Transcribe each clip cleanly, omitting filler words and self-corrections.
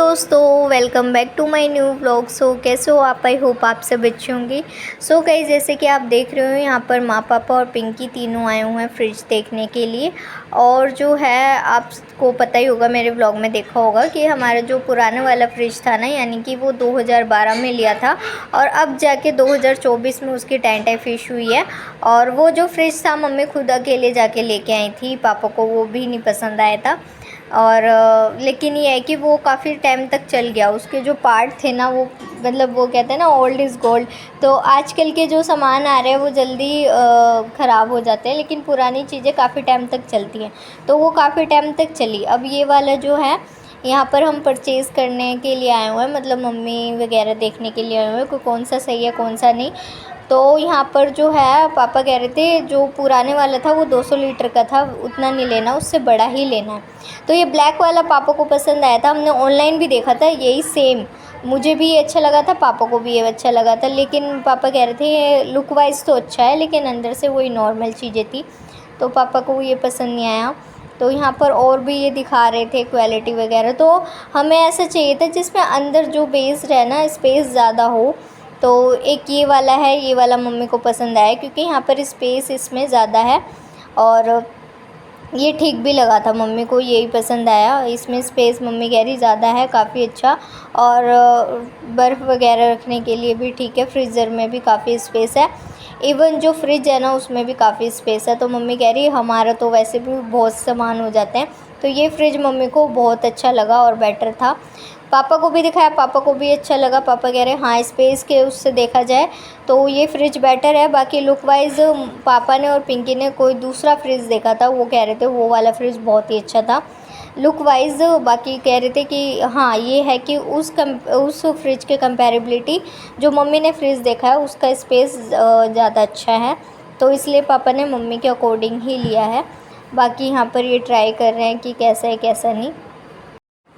दोस्तों, welcome back to my new vlog. So कैसे हो आप? आई होप आप सब अच्छे होंगे। सो गाइस, जैसे कि आप देख रहे हो यहाँ पर माँ पापा और पिंकी तीनों आए हुए हैं फ्रिज देखने के लिए। और जो है आपको पता ही होगा, मेरे व्लॉग में देखा होगा कि हमारा जो पुराने वाला फ्रिज था ना, यानी कि वो 2012 में लिया था और अब जाके 2024 में उसकी टेंट फिश हुई है। और वो जो फ्रिज था मम्मी खुद अकेले जाके लेके आई थी, पापा को वो भी नहीं पसंद आया था। और लेकिन ये है कि वो काफ़ी टाइम तक चल गया। उसके जो पार्ट थे ना, वो मतलब वो कहते हैं ना, ओल्ड इज़ गोल्ड। तो आजकल के जो सामान आ रहे हैं वो जल्दी ख़राब हो जाते हैं, लेकिन पुरानी चीज़ें काफ़ी टाइम तक चलती हैं। तो वो काफ़ी टाइम तक चली। अब ये वाला जो है यहाँ पर हम परचेज़ करने के लिए आए हुए हैं, मतलब मम्मी वगैरह देखने के लिए आए हुए हैं कि कौन सा सही है कौन सा नहीं। तो यहाँ पर जो है पापा कह रहे थे जो पुराने वाला था वो 200 लीटर का था, उतना नहीं लेना, उससे बड़ा ही लेना है। तो ये ब्लैक वाला पापा को पसंद आया था। हमने ऑनलाइन भी देखा था यही सेम, मुझे भी ये अच्छा लगा था, पापा को भी ये अच्छा लगा था। लेकिन पापा कह रहे थे ये लुक वाइज तो अच्छा है, लेकिन अंदर से वही नॉर्मल चीज़ें थी, तो पापा को ये पसंद नहीं आया। तो यहाँ पर और भी ये दिखा रहे थे क्वालिटी वगैरह। तो हमें ऐसा चाहिए था जिसमें अंदर जो बेस रहे ना, स्पेस ज़्यादा हो। तो एक ये वाला है, ये वाला मम्मी को पसंद आया क्योंकि यहाँ पर स्पेस इसमें ज़्यादा है और ये ठीक भी लगा था, मम्मी को यही पसंद आया। इसमें स्पेस मम्मी कह रही ज़्यादा है, काफ़ी अच्छा। और बर्फ़ वगैरह रखने के लिए भी ठीक है, फ्रीज़र में भी काफ़ी स्पेस है। इवन जो फ्रिज है ना उसमें भी काफ़ी स्पेस है। तो मम्मी कह रही हमारा तो वैसे भी बहुत सामान हो जाते हैं, तो ये फ्रिज मम्मी को बहुत अच्छा लगा और बेटर था। पापा को भी दिखाया, पापा को भी अच्छा लगा। पापा कह रहे हैं हाँ, स्पेस के उससे देखा जाए तो ये फ्रिज बेटर है। बाकी लुक वाइज पापा ने और पिंकी ने कोई दूसरा फ्रिज देखा था, वो कह रहे थे वो वाला फ्रिज बहुत ही अच्छा था लुक वाइज। बाकी कह रहे थे कि हाँ, ये है कि उस फ्रिज के कंपैरेबिलिटी जो मम्मी ने फ्रिज देखा है उसका स्पेस ज़्यादा अच्छा है, तो इसलिए पापा ने मम्मी के अकॉर्डिंग ही लिया है। बाकी यहाँ पर ये ट्राई कर रहे हैं कि कैसा है कैसा नहीं।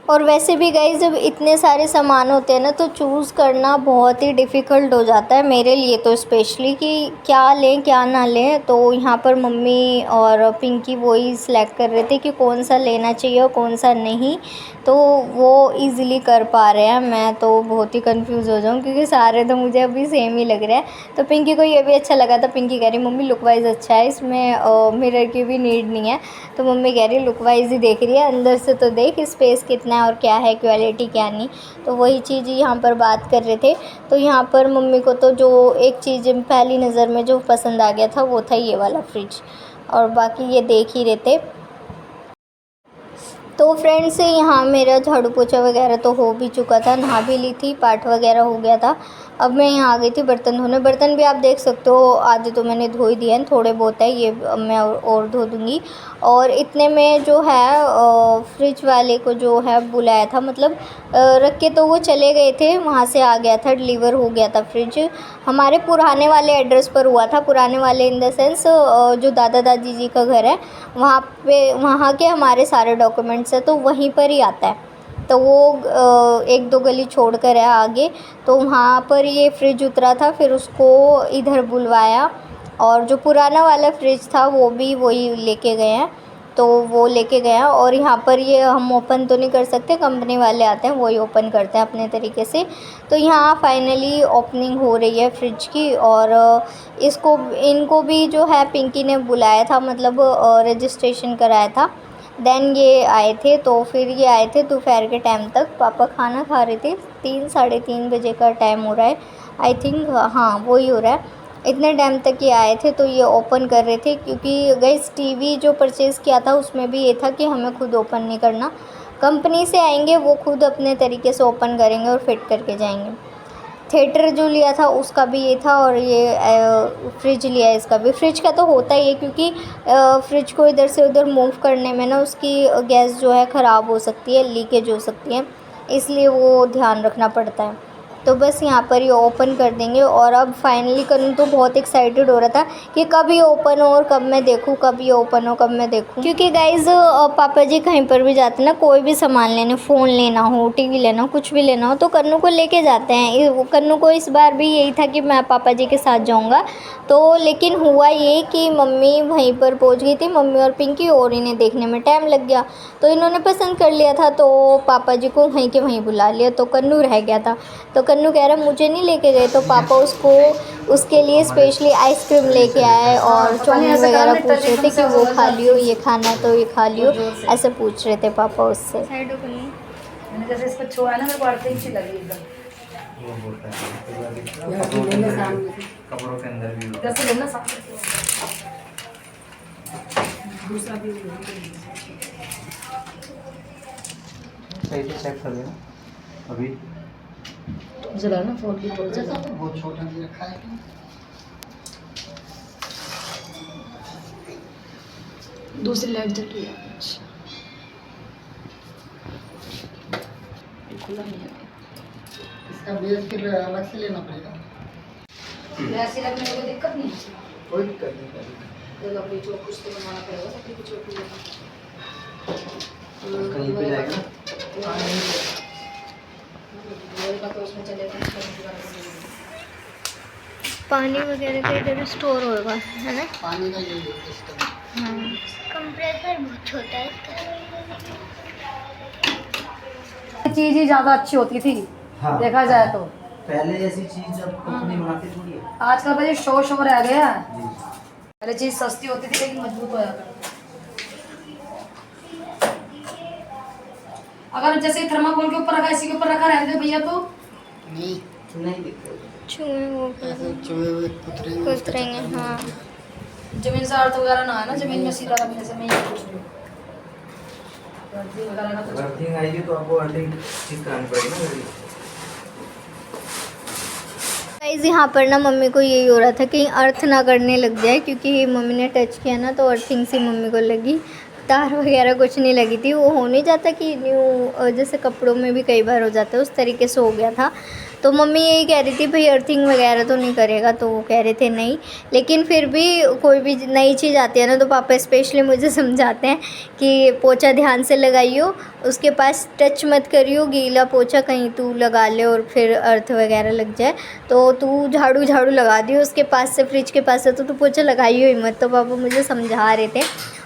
और वैसे भी गाइस, जब इतने सारे सामान होते हैं ना तो चूज़ करना बहुत ही डिफ़िकल्ट हो जाता है, मेरे लिए तो स्पेशली, कि क्या लें क्या ना लें। तो यहाँ पर मम्मी और पिंकी वही सिलेक्ट कर रहे थे कि कौन सा लेना चाहिए और कौन सा नहीं। तो वो इजीली कर पा रहे हैं, मैं तो बहुत ही कंफ्यूज हो जाऊँ क्योंकि सारे तो मुझे अभी सेम ही लग रहा है। तो पिंकी को ये भी अच्छा लगा था, पिंकी कह रही मम्मी लुक वाइज अच्छा है, इसमें मिरर की भी नीड नहीं है। तो मम्मी कह रही लुक वाइज ही देख रही है, अंदर से तो देख स्पेस कितना है और क्या है क्वालिटी क्या नहीं। तो वही चीज़ यहाँ पर बात कर रहे थे। तो यहाँ पर मम्मी को तो जो एक चीज़ पहली नज़र में जो पसंद आ गया था वो था ये वाला फ्रिज, और बाकी ये देख ही रहे थे। तो फ्रेंड्स, यहाँ मेरा झाड़ू पोछा वगैरह तो हो भी चुका था, नहा भी ली थी, पाठ वगैरह हो गया था। अब मैं यहाँ आ गई थी बर्तन धोने। बर्तन भी आप देख सकते हो आधे तो मैंने धो ही दिए हैं, थोड़े बहुत है, ये अब मैं और धो दूँगी। और इतने में जो है फ्रिज वाले को जो है बुलाया था, मतलब रख के तो वो चले गए थे, वहाँ से आ गया था, डिलीवर हो गया था फ्रिज। हमारे पुराने वाले एड्रेस पर हुआ था, पुराने वाले इन द सेंस जो दादा दादी जी का घर है वहाँ पे, वहाँ के हमारे सारे डॉक्यूमेंट्स हैं तो वहीं पर ही आता है। तो वो एक दो गली छोड़ कर है आगे, तो वहाँ पर ये फ्रिज उतरा था, फिर उसको इधर बुलवाया। और जो पुराना वाला फ्रिज था वो भी वही लेके गए हैं, तो वो लेके गया। और यहाँ पर ये हम ओपन तो नहीं कर सकते, कंपनी वाले आते हैं वही ओपन करते हैं अपने तरीके से। तो यहाँ फाइनली ओपनिंग हो रही है फ्रिज की। और इसको इनको भी जो है पिंकी ने बुलाया था, मतलब रजिस्ट्रेशन कराया था, देन ये आए थे। तो फिर ये आए थे दोपहर के टाइम तक, पापा खाना खा रहे थे, 3 साढ़े 3 बजे का टाइम हो रहा है आई थिंक, हाँ वही हो रहा है। इतने टाइम तक ये आए थे तो ये ओपन कर रहे थे, क्योंकि गाइस टीवी जो परचेज़ किया था उसमें भी ये था कि हमें खुद ओपन नहीं करना, कंपनी से आएंगे वो खुद अपने तरीके से ओपन करेंगे और फिट करके जाएंगे। थिएटर जो लिया था उसका भी ये था, और ये फ्रिज लिया है इसका भी। फ्रिज का तो होता ही है क्योंकि फ्रिज को इधर से उधर मूव करने में ना उसकी गैस जो है ख़राब हो सकती है, लीकेज हो सकती है, इसलिए वो ध्यान रखना पड़ता है। तो बस यहाँ पर ये ओपन कर देंगे। और अब फाइनली करूँ तो बहुत एक्साइटेड हो रहा था कि कब ये ओपन हो और कब मैं देखूँ, कब ये ओपन हो, कब मैं देखूँ। क्योंकि गाइज़ पापा जी कहीं पर भी जाते ना, कोई भी सामान लेने, फ़ोन लेना हो, टीवी लेना हो, कुछ भी लेना हो, तो कन्नू को लेके जाते हैं। कन्नू को इस बार भी यही था कि मैं पापा जी के साथ जाऊँगा। तो लेकिन हुआ ये कि मम्मी वहीं पर पहुँच गई थी, मम्मी और पिंकी, और इन्हें देखने में टाइम लग गया। तो इन्होंने पसंद कर लिया था, तो पापा जी को वहीं के वहीं बुला लिया, तो कन्नू रह गया था। तो कन्नू कह रहा मुझे नहीं लेके गए, तो पापा उसके लिए स्पेशली आइसक्रीम लेके आए और चाउमीन वगैरह पूछ रहे थे कि वो खा लियो, ये खाना है तो ये खा लियो, ऐसे पूछ रहे थे पापा उससे। मैंने जैसे इसको छुआ ना, मेरे को आरती अच्छी लगी एकदम। वो होता है कपड़ों के अंदर भी होता है। जैसे लेना साफ दूसरा भी सही से चेक कर लेना अभी। जला ना फोन की बहुत जैसा तो बहुत छोटा भी रखा है। दूसरी लाइट जल रही है। अच्छा ये खुला नहीं है, इसका बेस फिर अलग से लेना पड़ेगा। ऐसी लगने में कोई दिक्कत नहीं है। कोई दिक्कत नहीं। तो लकड़ी को कुछ तो बनवाना पड़ेगा, लकड़ी की चौकी कहीं पे जाएगा का तो उसमें चलेगा। पानी वगैरह का इधर स्टोर होगा, है ना? पानी का ये सिस्टम। हाँ, कंप्रेसर बहुत छोटा है इसका। चीज़ ही ज़्यादा अच्छी होती थी। हाँ। देखा जाए तो पहले ऐसी चीज अब कंपनी बनाती थोड़ी है। आजकल भाई शो रह गया है। जी। पहले चीज़ सस्ती होती थी लेकिन मजबूत हो जाता। अगर जैसे थर्माकोल के ऊपर रखा, इसी के ऊपर रखा रहते भैया तो नहीं नहीं दिक्कत। चूहे वो ऐसे चूहे हुए कुतरेंगे। कुतरेंगे, हाँ। जमीन से अर्थ वगैरह ना है ना, जमीन में सीधा रखने से मैं ये पूछ रही हूँ। अर्थिंग वगैरह का तो अर्थिंग आएगी तो आपको अर्थिंग ठीक करानी पड़ेगी ना मेरी। गाइस यहाँ पर ना मम्मी को यही हो रहा था कि अर्थ ना करने लग जाए, क्योंकि मम्मी ने टच किया ना तो अर्थिंग सी मम्मी को लगी। तार वगैरह कुछ नहीं लगी थी, वो हो नहीं जाता कि न्यू जैसे कपड़ों में भी कई बार हो जाता है, उस तरीके से हो गया था। तो मम्मी यही कह रही थी भाई अर्थिंग वगैरह तो नहीं करेगा, तो वो कह रहे थे नहीं। लेकिन फिर भी कोई भी नई चीज़ आती है ना तो पापा स्पेशली मुझे समझाते हैं कि पोछा ध्यान से लगाइयो, उसके पास टच मत करियो, गीला पोछा कहीं तू लगा ले और फिर अर्थ वगैरह लग जाए तो तू झाड़ू लगा दियो उसके पास से, फ्रिज के पास से, तो तू पोछा लगाइयो ही मत। तो पापा मुझे समझा रहे थे।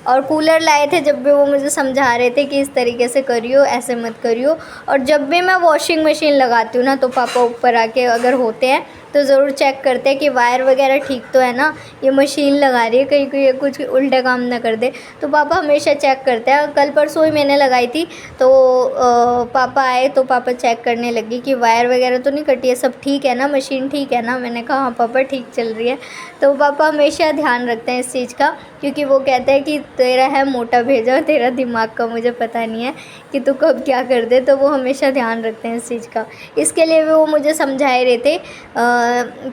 और कूलर लाए थे जब भी, वो मुझे समझा रहे थे कि इस तरीके से करियो, ऐसे मत करियो। और जब भी मैं वॉशिंग मशीन लगाती हूँ ना तो पापा ऊपर आके अगर होते हैं तो ज़रूर चेक करते हैं कि वायर वगैरह ठीक तो है ना, ये मशीन लगा रही है कहीं कोई कुछ उल्टा काम ना कर दे। तो पापा हमेशा चेक करते हैं। कल परसों ही मैंने लगाई थी तो पापा आए तो पापा चेक करने लगे कि वायर वगैरह तो नहीं कटी है, सब ठीक है ना, मशीन ठीक है ना। मैंने कहा हाँ पापा ठीक चल रही है। तो पापा हमेशा ध्यान रखते हैं इस चीज़ का, क्योंकि वो कहते हैं कि तेरा है मोटा भेजा, तेरा दिमाग का मुझे पता नहीं है कि तू कब क्या कर दे। तो वो हमेशा ध्यान रखते हैं इस चीज़ का। इसके लिए भी वो मुझे समझाए रहे थे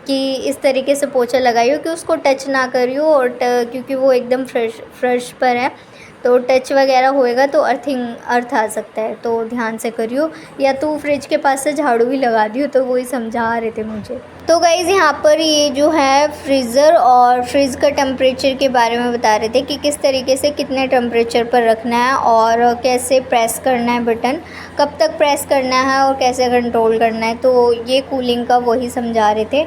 कि इस तरीके से पोछा लगाइयो कि उसको टच ना करियो, और क्योंकि वो एकदम फ्रेश पर है तो टच वगैरह होएगा तो अर्थ आ सकता है, तो ध्यान से करियो। या तो फ्रिज के पास से झाड़ू भी लगा दियो। तो वही समझा रहे थे मुझे। तो गाइज़ यहाँ पर ये जो है फ्रीज़र और फ्रिज का टेम्परेचर के बारे में बता रहे थे कि किस तरीके से कितने टेम्परेचर पर रखना है और कैसे प्रेस करना है बटन, कब तक प्रेस करना है और कैसे कंट्रोल करना है। तो ये कूलिंग का वही समझा रहे थे।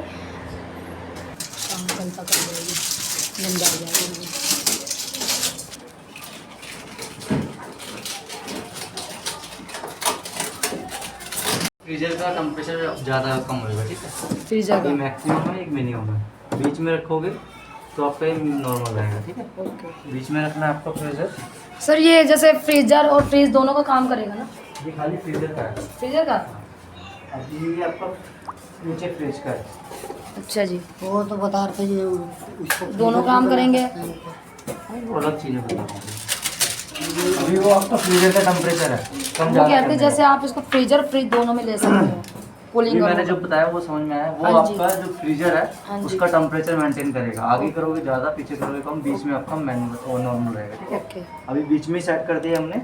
फ्रीजर का टेम्परेचर ज़्यादा कम होगा, ठीक है। फ्रीजर का मैक्सिमम है, एक मिनिमम है। बीच में रखोगे तो आपका नॉर्मल रहेगा, ठीक है। ओके। बीच में रखना है आपका फ्रीजर। सर ये जैसे फ्रीजर और फ्रीज दोनों का काम करेगा ना? ये खाली फ्रीजर का है। फ्रीजर का? अब ये आपका नीचे फ्रिज का है। अच्छा जी, वो तो बता रहे थे ये उसको दोनों काम करेंगे। वो अलग चीज़ें बता रहे हैं। अभी वो आपका फ्रीजर का टेम्परेचर है, कम वो ज़्यादा कहते करने हैं जैसे आप इसको फ्रीजर फ्रिज दोनों में ले सकते हो, कूलिंग अभी और मैंने जो बताया वो समझ में आया। वो हाँ जी। आपका जो फ्रीजर हाँ है जी। उसका टेम्परेचर मेंटेन करेगा। आगे करोगे ज़्यादा, पीछे करोगे कम, बीच में आपका नॉर्मल रहेगा, ठीक है। ओके अभी बीच में सेट कर दिया हमने।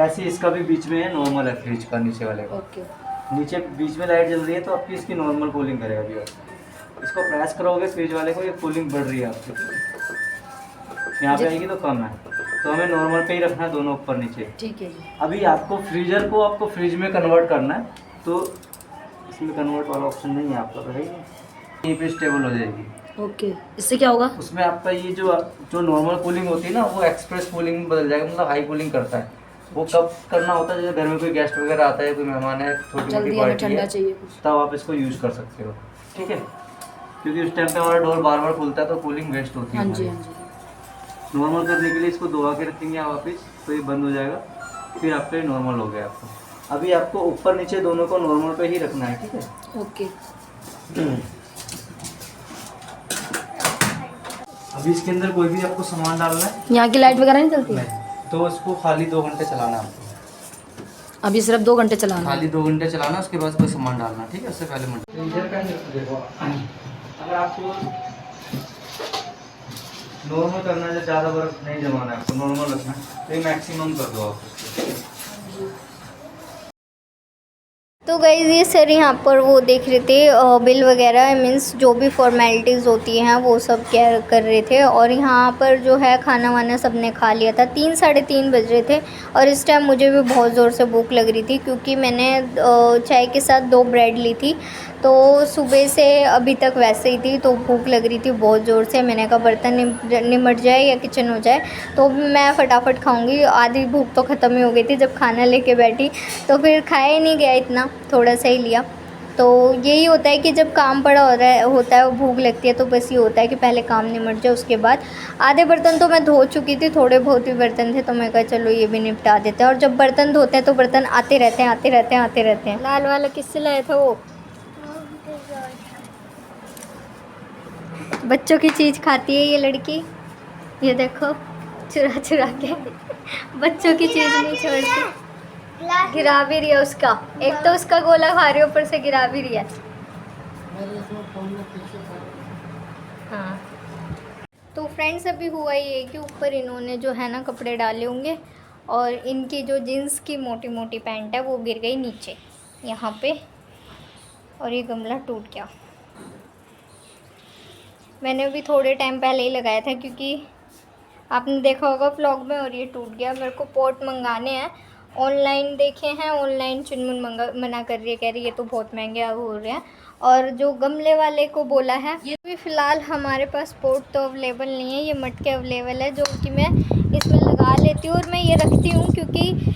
ऐसे इसका भी बीच में है, नॉर्मल है फ्रिज का नीचे वाले का। ओके। नीचे बीच में लाइट जल रही है तो आपकी इसकी नॉर्मल कूलिंग करेगा अभी। इसको प्रेस करोगे फ्रिज वाले को, ये कूलिंग बढ़ रही है आपकी, यहाँ पे आएगी तो कम है, तो हमें नॉर्मल पे ही रखना है दोनों ऊपर नीचे। ठीक है जी। अभी आपको फ्रीजर को आपको फ्रिज में कन्वर्ट करना है, तो इसमें कन्वर्ट वाला ऑप्शन नहीं है आपका, तो है यहीं पे स्टेबल हो जाएगी। ओके, इससे क्या होगा? उसमें आपका ये जो नॉर्मल कूलिंग होती है ना, वो एक्सप्रेस कूलिंग में बदल जाएगा, मतलब हाई कूलिंग करता है। वो कब करना होता है, जैसे घर में कोई गेस्ट वगैरह आता है, कोई मेहमान है, छोटी मोटी जल्दी हमें पार्टी ठंडा है, चाहिए कुछ। तब आप इसको यूज़ कर सकते हो, ठीक है। क्योंकि उस टाइम पे हमारा डोर बार बार खुलता है तो कूलिंग वेस्ट होती है। हाँ जी, हाँ जी। नॉर्मल करने के लिए इसको दबा के रखेंगे आप वापस, तो ये बंद हो जाएगा, फिर आपका नॉर्मल हो गया आपको। अभी आपको ऊपर नीचे दोनों को नॉर्मल पे ही रखना है, ठीक है। ओके। अभी इसके अंदर कोई भी आपको सामान डालना है, यहाँ की लाइट वगैरह नहीं चलती? नहीं, तो इसको खाली 2 घंटे चलाना है आपको। अभी सिर्फ 2 घंटे चलाना है। खाली 2 घंटे चलाना, उसके बाद कोई सामान डालना, ठीक है। उससे पहले मत फ्रीजर का देखो, अगर आपको नॉर्मल करना है, ज़्यादा बर्फ नहीं जमाना है आपको, नॉर्मल रखना है, तो ये मैक्सिमम कर दो आप उसको। तो गाइस ये सर यहाँ पर वो देख रहे थे बिल वगैरह, मीन्स जो भी फॉर्मेलिटीज़ होती हैं वो सब क्या कर रहे थे। और यहाँ पर जो है खाना वाना सब ने खा लिया था, 3 साढ़े 3 बज रहे थे। और इस टाइम मुझे भी बहुत ज़ोर से भूख लग रही थी, क्योंकि मैंने चाय के साथ 2 ब्रेड ली थी, तो सुबह से अभी तक वैसे ही थी, तो भूख लग रही थी बहुत ज़ोर से। मैंने कहा बर्तन निमट जाए या किचन हो जाए तो मैं फटाफट खाऊंगी। आधी भूख तो ख़त्म ही हो गई थी जब खाना लेके बैठी, तो फिर खाया ही नहीं गया, इतना थोड़ा सा ही लिया। तो यही होता है कि जब काम पड़ा होता है और भूख लगती है, तो बस ये होता है कि पहले काम निमट जाए, उसके बाद। आधे बर्तन तो मैं धो चुकी थी, थोड़े बहुत ही बर्तन थे, तो मैं कहा चलो ये भी निपटा देते हैं। और जब बर्तन धोते हैं तो बर्तन आते रहते हैं, आते रहते हैं, आते रहते हैं। लाल वाला किससे लाया था वो? बच्चों की चीज़ खाती है ये लड़की, ये देखो चुरा चुरा के बच्चों की चीज़ नहीं छोड़ती। गिरा भी रही है उसका, एक तो उसका गोला खा रही है, ऊपर से गिरा भी रही है। मेरे इसमें फोन में पीछे था। हाँ, तो फ्रेंड्स अभी हुआ ये कि ऊपर इन्होंने जो है ना कपड़े डाले होंगे, और इनकी जो जीन्स की मोटी मोटी पैंट है वो गिर गई नीचे यहाँ पे, और ये गमला टूट गया। मैंने अभी थोड़े टाइम पहले ही लगाया था, क्योंकि आपने देखा होगा व्लॉग में, और ये टूट गया। मेरे को पॉट मंगाने हैं, ऑनलाइन देखे हैं, ऑनलाइन चुनमुन मना कर रही है, कह रही है ये तो बहुत महंगे हो रहे हैं। और जो गमले वाले को बोला है, ये भी फ़िलहाल हमारे पास पॉट तो अवेलेबल नहीं है, ये मटके अवेलेबल है, जो कि मैं इसमें लगा लेती हूँ और मैं ये रखती हूँ, क्योंकि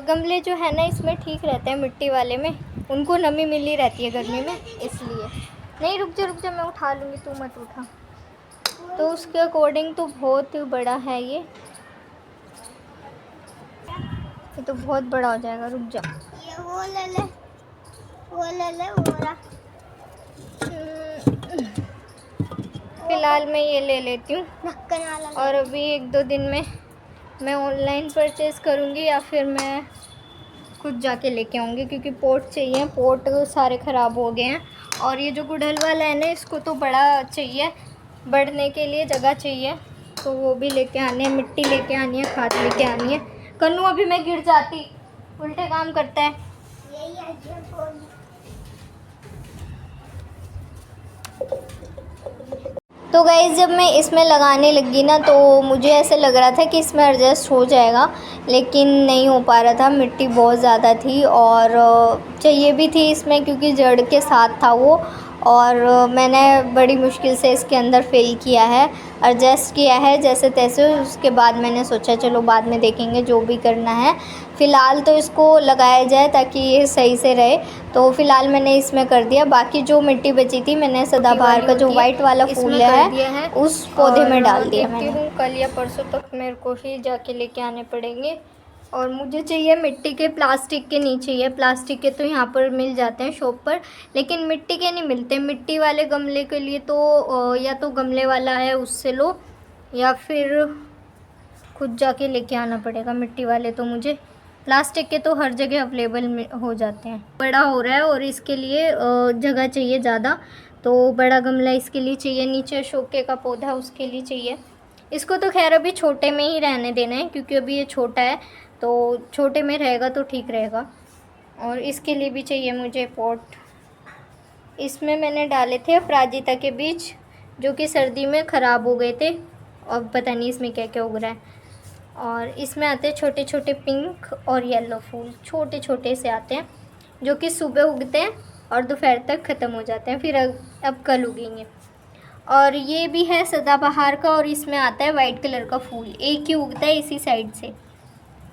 गमले जो है ना इसमें ठीक रहते हैं, मिट्टी वाले में उनको नमी मिली रहती है गर्मी में, इसलिए। नहीं रुक जा मैं उठा लूँगी, तू मत उठा। तो उसके अकॉर्डिंग तो बहुत बड़ा है ये तो बहुत बड़ा हो जाएगा, रुक जा। ये वो ले ले वो मेरा। फ़िलहाल मैं ये ले लेती हूँ, और अभी 1-2 दिन में मैं ऑनलाइन परचेज़ करूँगी, या फिर मैं खुद जाके लेके आऊँगी, क्योंकि पोट चाहिए। पोट सारे ख़राब हो गए हैं, और ये जो गुड़हल वाला है ना, इसको तो बड़ा चाहिए, बढ़ने के लिए जगह चाहिए, तो वो भी लेके आनी है, मिट्टी लेके आनी है, खाद लेके आनी है। कन्नू अभी मैं गिर जाती, उल्टे काम करता है। तो गाइस जब मैं इसमें लगाने लगी ना, तो मुझे ऐसे लग रहा था कि इसमें एडजस्ट हो जाएगा, लेकिन नहीं हो पा रहा था। मिट्टी बहुत ज़्यादा थी, और चाहिए भी थी इसमें, क्योंकि जड़ के साथ था वो। और मैंने बड़ी मुश्किल से इसके अंदर फिल किया है, एडजस्ट किया है जैसे तैसे। उसके बाद मैंने सोचा चलो बाद में देखेंगे, जो भी करना है। फ़िलहाल तो इसको लगाया जाए ताकि ये सही से रहे, तो फ़िलहाल मैंने इसमें कर दिया। बाकी जो मिट्टी बची थी, मैंने सदाबहार का जो वाइट वाला फूल है उस पौधे में डाल दिया मैंने। कल या परसों तक मेरे को ही जाके लेके आने पड़ेंगे। और मुझे चाहिए मिट्टी के, प्लास्टिक के नहीं चाहिए। प्लास्टिक के तो यहाँ पर मिल जाते हैं शॉप पर, लेकिन मिट्टी के नहीं मिलते। मिट्टी वाले गमले के लिए तो या तो गमले वाला है उससे लो, या फिर खुद जाके लेके आना पड़ेगा। मिट्टी वाले तो मुझे, प्लास्टिक के तो हर जगह अवेलेबल हो जाते हैं। बड़ा हो रहा है और इसके लिए जगह चाहिए ज़्यादा, तो बड़ा गमला इसके लिए चाहिए। नीचे शोके का पौधा उसके लिए चाहिए। इसको तो खैर अभी छोटे में ही रहने देना है, क्योंकि अभी ये छोटा है, तो छोटे में रहेगा तो ठीक रहेगा। और इसके लिए भी चाहिए मुझे पॉट। इसमें मैंने डाले थे अपराजिता के बीज, जो कि सर्दी में ख़राब हो गए थे, और पता नहीं इसमें क्या क्या उग रहा है। और इसमें आते हैं छोटे छोटे पिंक और येलो फूल, छोटे छोटे से आते हैं, जो कि सुबह उगते हैं और दोपहर तक ख़त्म हो जाते हैं, फिर अब कल उगेंगे। और ये भी है सदाबहार का, और इसमें आता है वाइट कलर का फूल, एक ही उगता है इसी साइड से।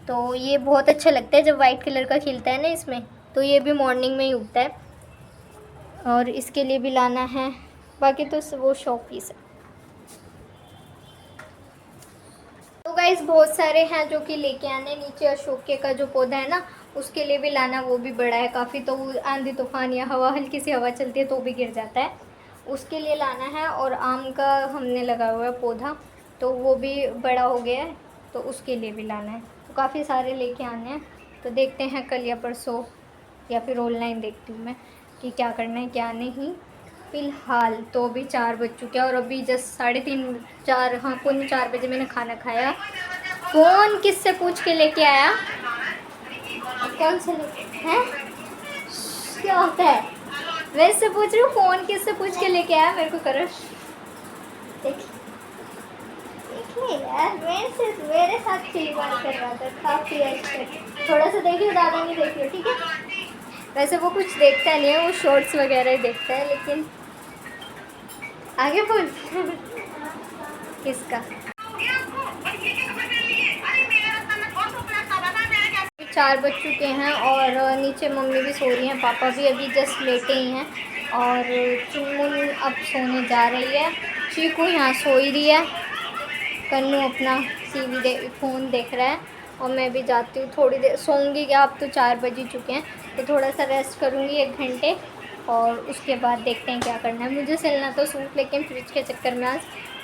तो ये बहुत अच्छा लगता है जब वाइट कलर का खिलता है ना इसमें, तो ये भी मॉर्निंग में ही उगता है। और इसके लिए भी लाना है, बाकी तो वो शो पीस है। तो गाइस बहुत सारे हैं जो कि लेके आने। नीचे अशोके का जो पौधा है ना, उसके लिए भी लाना, वो भी बड़ा है काफ़ी, तो आंधी तूफान या हवा, हल्की सी हवा चलती है तो भी गिर जाता है, उसके लिए लाना है। और आम का हमने लगा हुआ है पौधा, तो वो भी बड़ा हो गया है, तो उसके लिए भी लाना है। तो काफ़ी सारे लेके आने हैं, तो देखते हैं कल या परसों, या फिर ऑनलाइन देखती हूँ मैं कि क्या करना है क्या नहीं। फ़िलहाल तो अभी 4 बज चुके हैं, और अभी जस्ट 3:30 4, हाँ 4 बजे मैंने खाना खाया। फ़ोन किससे पूछ के लेके आया? कौन से लेके हैं? क्या होता है? मैं इससे पूछ रही हूँ, फ़ोन किससे पूछ के लेके आया? मेरे को करो देखिए यार, मेरे साथ खिलवाड़ कर रहा था काफ़ी अच्छे। थोड़ा सा देखिए, ज़्यादा नहीं देखिए, ठीक है? वैसे वो कुछ देखता नहीं है, वो शॉर्ट्स वगैरह ही देखता है, लेकिन आगे बोल किसका? 4 बज चुके हैं, और नीचे मम्मी भी सो रही हैं, पापा भी अभी जस्ट लेटे ही हैं, और चुनमुन अब सोने जा रही है, चीकू यहाँ सो ही रही है, कन्नू अपना फ़ोन देख रहा है, और मैं भी जाती हूँ थोड़ी देर सोऊंगी। क्या, अब तो 4 बज ही चुके हैं, तो थोड़ा सा रेस्ट करूँगी 1 घंटे, और उसके बाद देखते हैं क्या करना है। मुझे सिलना तो सूट, लेकिन फ्रिज के चक्कर में आज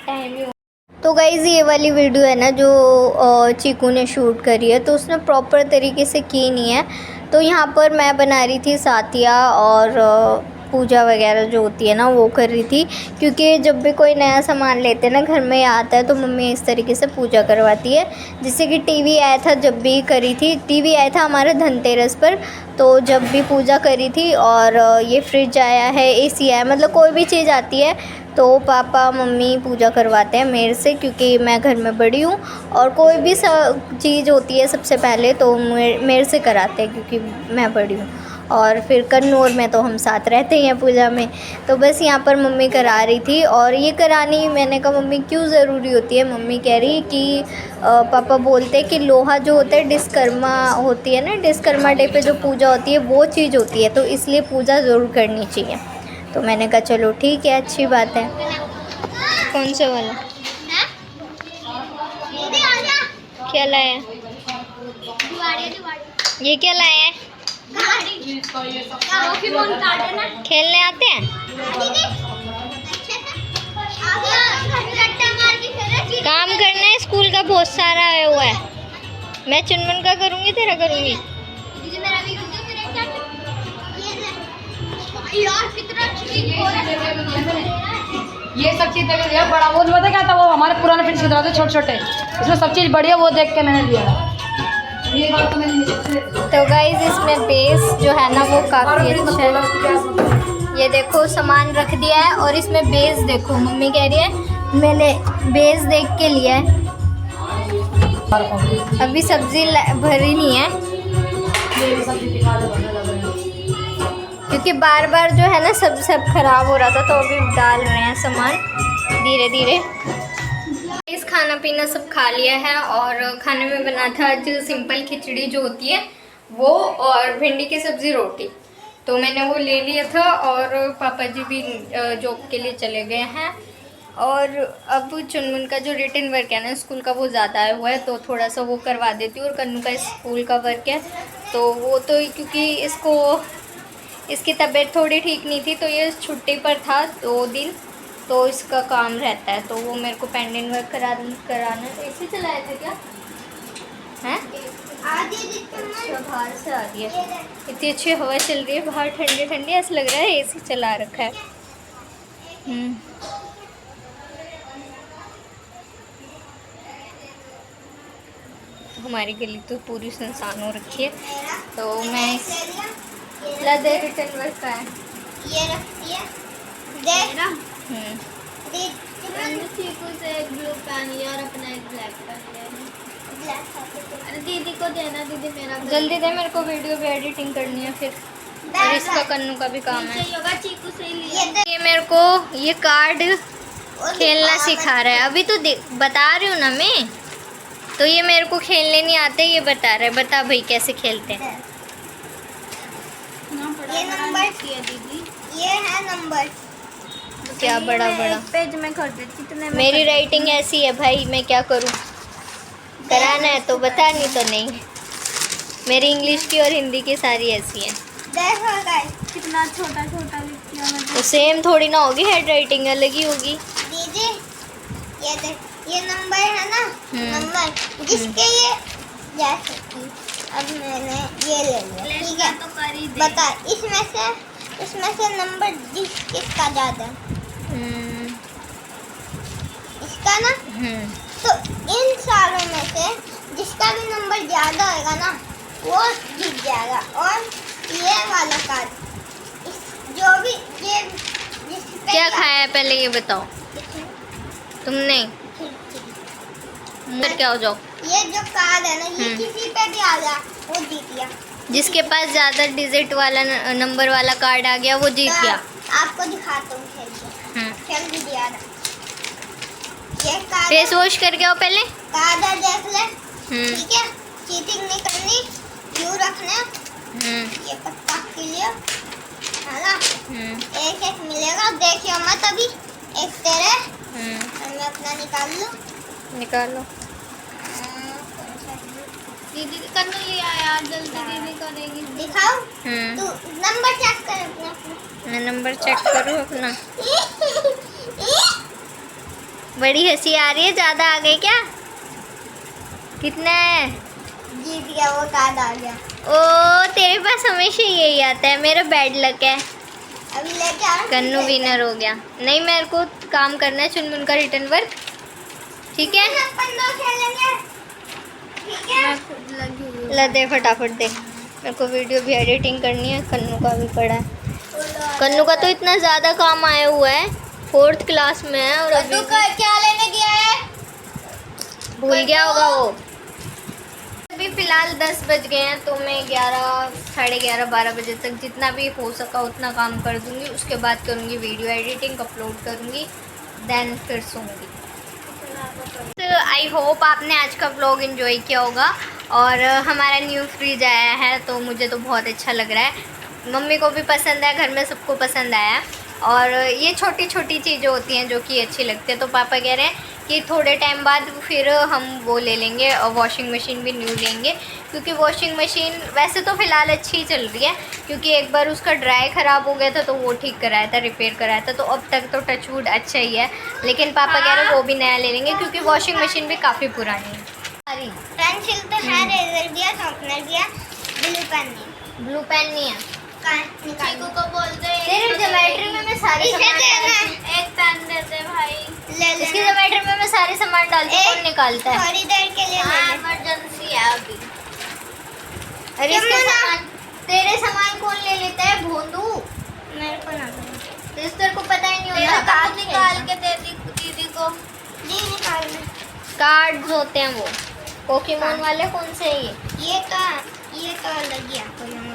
टाइम ही। तो गाइज़ ये वाली वीडियो है ना जो चीकू ने शूट करी है, तो उसने प्रॉपर तरीके से की नहीं है। तो यहाँ पर मैं बना रही थी सातिया, और पूजा वगैरह जो होती है ना वो कर रही थी, क्योंकि जब भी कोई नया सामान लेते हैं ना घर में आता है, तो मम्मी इस तरीके से पूजा करवाती है। जैसे कि टीवी आया था, जब भी करी थी, टीवी आया था हमारे धनतेरस पर, तो जब भी पूजा करी थी। और ये फ्रिज आया है, एसी आया, मतलब कोई भी चीज़ आती है तो पापा मम्मी पूजा करवाते हैं मेरे से, क्योंकि मैं घर में बड़ी हूँ, और कोई भी चीज़ होती है सबसे पहले तो मेरे से कराते हैं, क्योंकि मैं बड़ी हूँ। और फिर कन्नू और मैं तो हम साथ रहते हैं पूजा में। तो बस यहाँ पर मम्मी करा रही थी, और ये करानी, मैंने कहा मम्मी क्यों ज़रूरी होती है? मम्मी कह रही कि पापा बोलते कि लोहा जो होता है डिस्कर्मा होती है ना, डिस्कर्मा डे पे जो पूजा होती है वो चीज़ होती है, तो इसलिए पूजा ज़रूर करनी चाहिए। तो मैंने कहा चलो ठीक है, अच्छी बात है। कौन सा वाला क्या लाया? ये क्या लाया है? खेलने आते हैं? काम करना है, स्कूल का बहुत सारा आया हुआ है। मैं चुनमुन का करूँगी, तेरा करूँगी। ये सब चीज़ देख लिया, बड़ा वो पता क्या था, वो हमारे पुराने फ्रिज के दरवाजे छोटे छोटे, इसमें सब चीज़ बढ़िया, वो देख के मैंने लिया। ये बात तो मैंने। तो गाइस इसमें बेस जो है ना वो काफ़ी अच्छा है। ये देखो सामान रख दिया है, और इसमें बेस देखो, मम्मी कह रही है मैंने बेस देख के लिया है। अभी सब्जी भरी नहीं है, क्योंकि बार बार जो है ना सब खराब हो रहा था, तो अभी डाल रहे हैं सामान धीरे धीरे। इस खाना पीना सब खा लिया है, और खाने में बना था आज सिंपल खिचड़ी जो होती है वो, और भिंडी की सब्ज़ी रोटी, तो मैंने वो ले लिया था। और पापा जी भी जॉब के लिए चले गए हैं, और अब चुनमुन का जो रिटन वर्क है ना स्कूल का वो ज़्यादा आया हुआ है, तो थोड़ा सा वो करवा देती हूँ। और कन्नू का स्कूल का वर्क है, तो वो तो क्योंकि इसकी तबीयत थोड़ी ठीक नहीं थी, तो ये छुट्टी पर था 2 दिन, तो इसका काम रहता है, तो वो मेरे को पेंडिंग वर्क कराना। तो एसी चलाया था क्या? हैं? अच्छा, बाहर से आ रही है, इतनी अच्छी हवा चल रही है बाहर, ठंडी ठंडी, ऐसा लग रहा है एसी चला रखा है। हमारी गली तो पूरी सुनसान हो रखी है। तो मैं लदे रिटर्न वर्क का है ये रखती है देख चीकू से एक ब्लू पेन लिया और अपना एक ब्लैक पेन लिया। अरे दीदी को देना, दीदी मेरा जल्दी दे, मेरे को वीडियो भी एडिटिंग करनी है फिर, और इसका कन्नू का भी काम है। चीकू से ही लिया। ये मेरे को ये कार्ड खेलना सिखा रहा है अभी तो बता रही हूँ ना मैं, तो ये मेरे को खेलने नहीं आते, ये बता रहा है। बता भाई कैसे खेलते हैं। ये नंबर दीदी, ये है नंबर। क्या बड़ा बड़ा पेज में कर देती इतने में। मेरी राइटिंग ऐसी है भाई, मैं क्या करूँ, कराना है तो बता, नहीं तो नहीं। मेरी इंग्लिश की और हिंदी की सारी ऐसी है। देखो गाइस कितना छोटा छोटा लिखती हूँ मैं तो सेम थोड़ी ना होगी, हैंड राइटिंग अलग ही होगी। दीदी। ये देख, ये नंबर है ना, नंबर जिसके ये जैसे कि अब मैंने ये ले लिया, ठीक है। तो कर ही दे। बता इसमें से नंबर किसका ज़्यादा है? इसका ना। तो इन सारों में से जिसका भी नंबर ज़्यादा होगा ना वो जीत जाएगा। और ये वाला कार्ड जो भी ये क्या खाया है पहले ये बताओ तुमने, मुझे क्या हो जाओ। ये जो कार्ड है ना ये किसी पे भी आ गया वो जीत गया। जिसके पास ज़्यादा डिजिट वाला नंबर वाला कार्ड आ गया वो जीत गया। आपको दिखाता हूँ खेल भी दिया था। ये कार्ड फेस वॉश करके आओ पहले। कार्ड है, देख ले, ठीक है। चीटिंग नहीं करनी, यूँ रखना। ये पत्ता के लिए है ना, एक एक मिलेगा, देखियो मत अभी। एक तेरे और मैं अपना निकाल लूँ। निकालो। दीदी कन्नू लिया यार, जल्दी दीदी करेगी। दिखाओ तू नंबर चेक कर अपना। मैं नंबर चेक करूँ अपना। बड़ी हंसी आ रही है, ज़्यादा आ गए क्या? कितना है? जीत गया, वो कार्ड आ गया। ओ तेरे पास हमेशा यही आता है, मेरा बैड लक है। अभी लेके आ। कन्नू विनर हो गया। नहीं मेरे को काम करना है चुनमुन का रिटर्न वर्क, ठीक है। अपन दो खेलेंगे, ठीक है। ला दे फटाफट दे, मेरे को वीडियो भी एडिटिंग करनी है। कन्नू का भी पड़ा है। कन्नू का तो इतना ज़्यादा काम आया हुआ है, 4th क्लास में है और अभी क्या लेने गया है? भूल गया होगा वो। अभी फ़िलहाल 10 बज गए हैं, तो मैं 11, साढ़े 11, 12 बजे तक जितना भी हो सका उतना काम कर दूँगी। उसके बाद करूँगी वीडियो एडिटिंग, अपलोड करूँगी, देन फिर सोऊंगी। आई होप आपने आज का व्लॉग एंजॉय किया होगा। और हमारा न्यू फ्रिज आया है तो मुझे तो बहुत अच्छा लग रहा है, मम्मी को भी पसंद है, घर में सबको पसंद आया। और ये छोटी छोटी चीज़ें होती हैं जो कि अच्छी लगती है। तो पापा कह रहे हैं कि थोड़े टाइम बाद फिर हम वो ले लेंगे और वॉशिंग मशीन भी न्यू लेंगे, क्योंकि वॉशिंग मशीन वैसे तो फ़िलहाल अच्छी ही चल रही है, क्योंकि एक बार उसका ड्राई ख़राब हो गया था तो वो ठीक कराया था, रिपेयर कराया था, तो अब तक तो टचवुड अच्छा ही है। लेकिन पापा कह रहे हैं वो भी नया ले लेंगे, क्योंकि वॉशिंग मशीन भी काफ़ी पुरानी है। पेंसिल तो है, रेजर दिया, शार्पनर दिया, ब्लू पेन नहीं है। चीकू को बोलते हैं तेरे ज्योमेट्री में मैं सारे सामान एक पेन दे दे भाई। ले ले इसकी ज्योमेट्री में मैं सारे सामान डालती हूँ, कौन निकालता है? थोड़ी देर के लिए इमरजेंसी है अभी। अरे इसके सामान, तेरे सामान कौन ले लेता है? भोंदू, मेरे को ना तेरे को पता ही नहीं होता। कार्ड निकाल के दे दी दीदी को। जी निकाल ले। कार्ड्स होते हैं वो पोकेमोन वाले, कौन से है ये तो अलग ही आपको मेमोरी।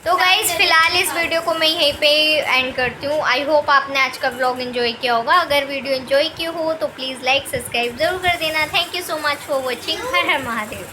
तो गाइज फिलहाल इस वीडियो को मैं यहीं पे एंड करती हूँ। आई होप आपने आज का ब्लॉग एंजॉय किया होगा। अगर वीडियो एंजॉय की हो तो प्लीज़ लाइक सब्सक्राइब ज़रूर कर देना। Thank you so much for watching. Her her Mahadev.